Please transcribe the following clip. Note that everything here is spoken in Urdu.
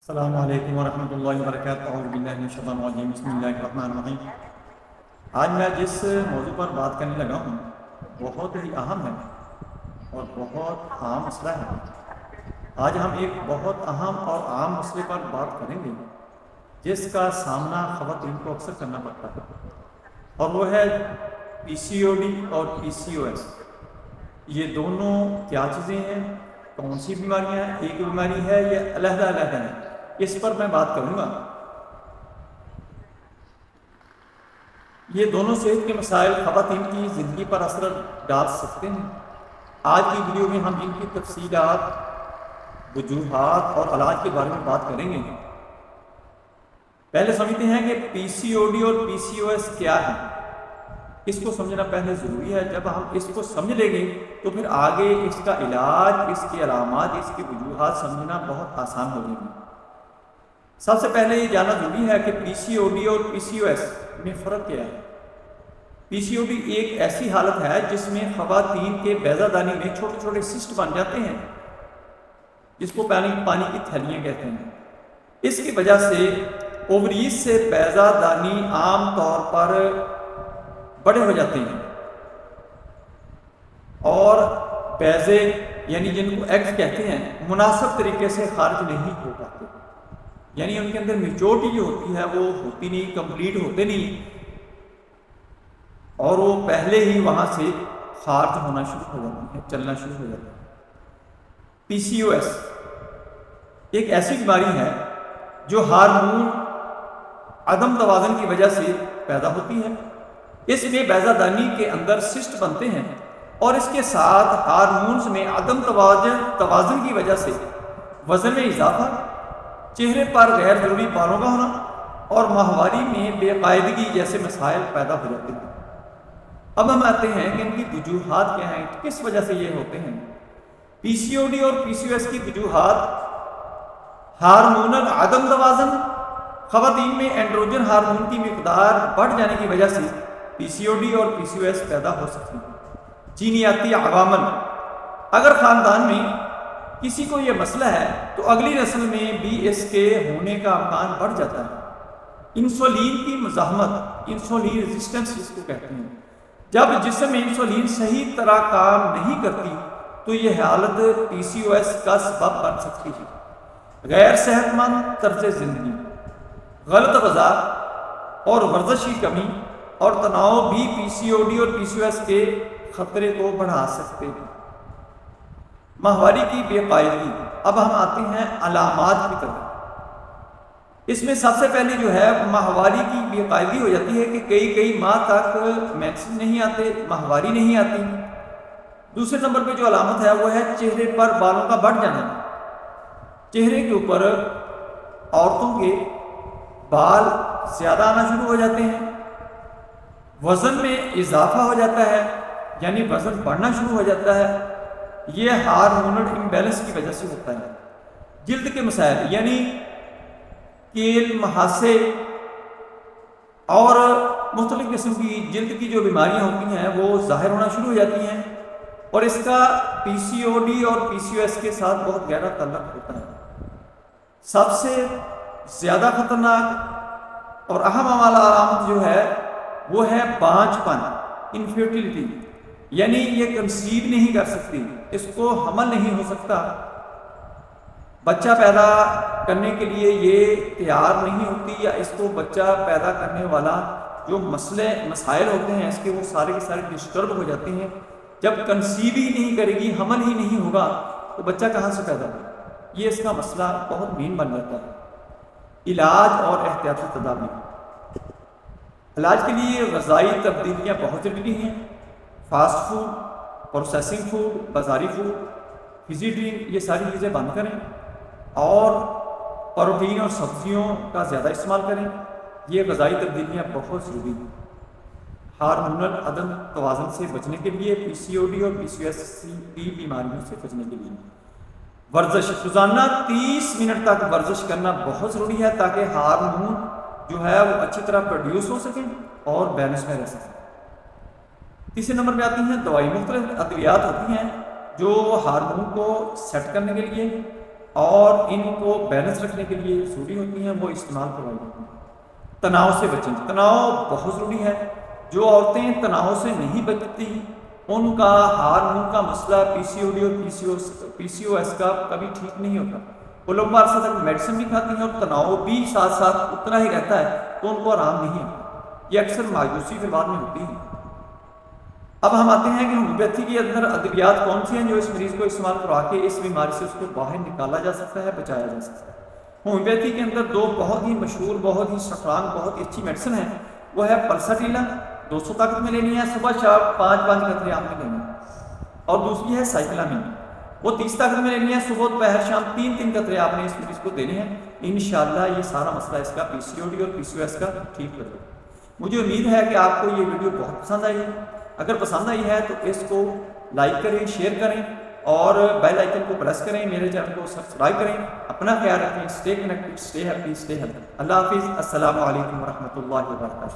السلام علیکم ورحمۃ اللہ وبرکاتہ۔ اعوذ باللہ من الشیطان الرجیم، بسم اللہ الرحمن الرحیم۔ آج میں جس موضوع پر بات کرنے لگا ہوں بہت ہی اہم ہے اور بہت عام مسئلہ ہے۔ آج ہم ایک بہت اہم اور عام مسئلے پر بات کریں گے جس کا سامنا خواتین کو اکثر کرنا پڑتا ہے، اور وہ ہے پی سی او ڈی اور پی سی او ایس۔ یہ دونوں کیا چیزیں ہیں، کون سی بیماریاں ہیں، ایک بیماری ہے یا علیحدہ علیحدہ ہے، اس پر میں بات کروں گا۔ یہ دونوں صحت کے مسائل خواتین کی زندگی پر اثر ڈال سکتے ہیں۔ آج کی ویڈیو میں ہم ان کی تفصیلات، وجوہات اور علاج کے بارے میں بات کریں گے۔ پہلے سمجھتے ہیں کہ پی سی او ڈی اور پی سی او ایس کیا ہے۔ اس کو سمجھنا پہلے ضروری ہے۔ جب ہم اس کو سمجھ لیں گے تو پھر آگے اس کا علاج، اس کی علامات، اس کی وجوہات سمجھنا بہت آسان ہو جائے گی۔ سب سے پہلے یہ جاننا ضروری ہے کہ پی سی او ڈی اور پی سی او ایس میں فرق کیا ہے۔ پی سی او ڈی ایک ایسی حالت ہے جس میں خواتین کے بیضہ دانی میں چھوٹے چھوٹے سسٹ بن جاتے ہیں، جس کو پانی کی تھیلیاں کہتے ہیں۔ اس کی وجہ سے اووریز سے بیضہ دانی عام طور پر بڑے ہو جاتے ہیں اور بیضے یعنی جن کو ایگز کہتے ہیں مناسب طریقے سے خارج نہیں ہو پاتے، یعنی ان کے اندر میچورٹی جو ہوتی ہے وہ ہوتی نہیں، کمپلیٹ ہوتے نہیں، اور وہ پہلے ہی وہاں سے خارج ہونا شروع ہو جاتی ہے، چلنا شروع ہو جاتا ہے۔ پی سی او ایس ایک ایسی بیماری ہے جو ہارمون عدم توازن کی وجہ سے پیدا ہوتی ہے۔ اس میں بیضہ دانی کے اندر سسٹ بنتے ہیں اور اس کے ساتھ ہارمونز میں عدم توازن کی وجہ سے وزن میں اضافہ، چہرے پر غیر ضروری بالوں کا ہونا اور ماہواری میں بے قاعدگی جیسے مسائل پیدا ہو جاتے ہیں۔ اب ہم آتے ہیں کہ ان کی وجوہات کیا ہیں، کس وجہ سے یہ ہوتے ہیں۔ پی سی او ڈی اور پی سی او ایس کی وجوہات: ہارمونل عدم توازن، خواتین میں اینڈروجن ہارمون کی مقدار بڑھ جانے کی وجہ سے پی سی او ڈی اور پی سی او ایس پیدا ہو سکتی ہیں۔ جینیاتی عوامل: اگر خاندان میں کسی کو یہ مسئلہ ہے تو اگلی نسل میں بھی اس کے ہونے کا امکان بڑھ جاتا ہے۔ انسولین کی مزاحمت، انسولین ریزسٹنس جس کو کہتے ہیں، جب جسم میں انسولین صحیح طرح کام نہیں کرتی تو یہ حالت پی سی او ایس کا سبب بن سکتی ہے۔ غیر صحت مند طرز زندگی، غلط غذا اور ورزش کی کمی اور تناؤ بھی پی سی او ڈی اور پی سی او ایس کے خطرے کو بڑھا سکتے ہیں۔ ماہواری کی بے قاعدگی۔ اب ہم آتے ہیں علامات کی طرف۔ اس میں سب سے پہلے جو ہے ماہواری کی بے قاعدگی ہو جاتی ہے کہ کئی ماہ تک مینسز نہیں آتے، ماہواری نہیں آتی۔ دوسرے نمبر پہ جو علامت ہے وہ ہے چہرے پر بالوں کا بڑھ جانا۔ چہرے کے اوپر عورتوں کے بال زیادہ آنا شروع ہو جاتے ہیں، وزن میں اضافہ ہو جاتا ہے، یعنی وزن بڑھنا شروع ہو جاتا ہے۔ یہ ہارمونل امبیلنس کی وجہ سے ہوتا ہے۔ جلد کے مسائل یعنی کیل، مہاسے اور مختلف قسم کی جلد کی جو بیماریاں ہوتی ہیں وہ ظاہر ہونا شروع ہو جاتی ہیں، اور اس کا پی سی او ڈی اور پی سی او ایس کے ساتھ بہت گہرا تعلق ہوتا ہے۔ سب سے زیادہ خطرناک اور اہم والا علامت جو ہے وہ ہے بانجھ پن، انفرٹیلٹی، یعنی یہ کنسیو نہیں کر سکتی، اس کو حمل نہیں ہو سکتا، بچہ پیدا کرنے کے لیے یہ تیار نہیں ہوتی، یا اس کو بچہ پیدا کرنے والا جو مسائل ہوتے ہیں اس کے وہ سارے کے سارے ڈسٹرب ہو جاتے ہیں۔ جب کنسیو ہی نہیں کرے گی، حمل ہی نہیں ہوگا تو بچہ کہاں سے پیدا ہوگا، یہ اس کا مسئلہ بہت مین بن جاتا ہے۔ علاج اور احتیاطی تدابیر۔ علاج کے لیے غذائی تبدیلیاں بہت ضروری ہیں۔ فاسٹ فوڈ، پروسیسنگ فوڈ، بازاری فوڈ، فزی ڈرنک، یہ ساری چیزیں بند کریں اور پروٹین اور سبزیوں کا زیادہ استعمال کریں۔ یہ غذائی تبدیلیاں بہت ضروری ہیں۔ ہارمونل عدم توازن سے بچنے کے لیے، پی سی او ڈی اور پی سی او ایس کی بیماریوں سے بچنے کے لیے ورزش، روزانہ 30 منٹ تک ورزش کرنا بہت ضروری ہے تاکہ ہارمون جو ہے وہ اچھی طرح پروڈیوس ہو سکیں اور بیلنس میں رہ سکیں۔ تیسرے نمبر پہ آتی ہیں دوائی۔ مختلف ادویات ہوتی ہیں جو ہارمون کو سیٹ کرنے کے لیے اور ان کو بیلنس رکھنے کے لیے ضروری ہوتی ہیں وہ استعمال کروائی جاتی ہیں۔ تناؤ سے بچیں، تناؤ بہت ضروری ہے۔ جو عورتیں تناؤ سے نہیں بچتی ان کا ہارمون کا مسئلہ پی سی او ڈی اور پی سی او ایس کا کبھی ٹھیک نہیں ہوتا۔ وہ لمبا عرصہ تک میڈیسن بھی کھاتی ہیں اور تناؤ بھی ساتھ ساتھ اتنا ہی رہتا ہے تو ان کو آرام نہیں ہوتا، یہ اکثر مایوسی کے بعد میں ہوتی ہے۔ اب ہم آتے ہیں کہ ہومیوپیتھی کے اندر ادویات کون سی ہیں جو اس مریض کو استعمال کروا کے اس بیماری سے اس کو باہر نکالا جا سکتا ہے، بچایا جا سکتا ہے۔ ہومیوپیتھی کے اندر دو بہت ہی مشہور، بہت ہی سٹرانگ، بہت ہی اچھی میڈیسن ہے، وہ ہے پلساٹیلا 200 طاقت میں لینی ہے، صبح شام 5 قطرے آپ نے لینی ہے، اور دوسری ہے سائیکلامین، وہ 30 طاقت میں لینی ہے، صبح دوپہر شام 3 قطرے آپ نے اس مریض کو دینے ہیں۔ انشاءاللہ یہ سارا مسئلہ اس کا پی سی او ڈی اور پی سی او ایس کا ٹھیک لگے۔ مجھے امید ہے کہ آپ کو یہ ویڈیو بہت پسند آئی ہے۔ اگر پسند آئی ہے تو اس کو لائک کریں، شیئر کریں اور بیل آئیکن کو پریس کریں، میرے چینل کو سبسکرائب کریں۔ اپنا خیال رکھیں، stay connected, stay happy, stay healthy. اللہ حافظ، السلام علیکم ورحمۃ اللہ وبرکاتہ۔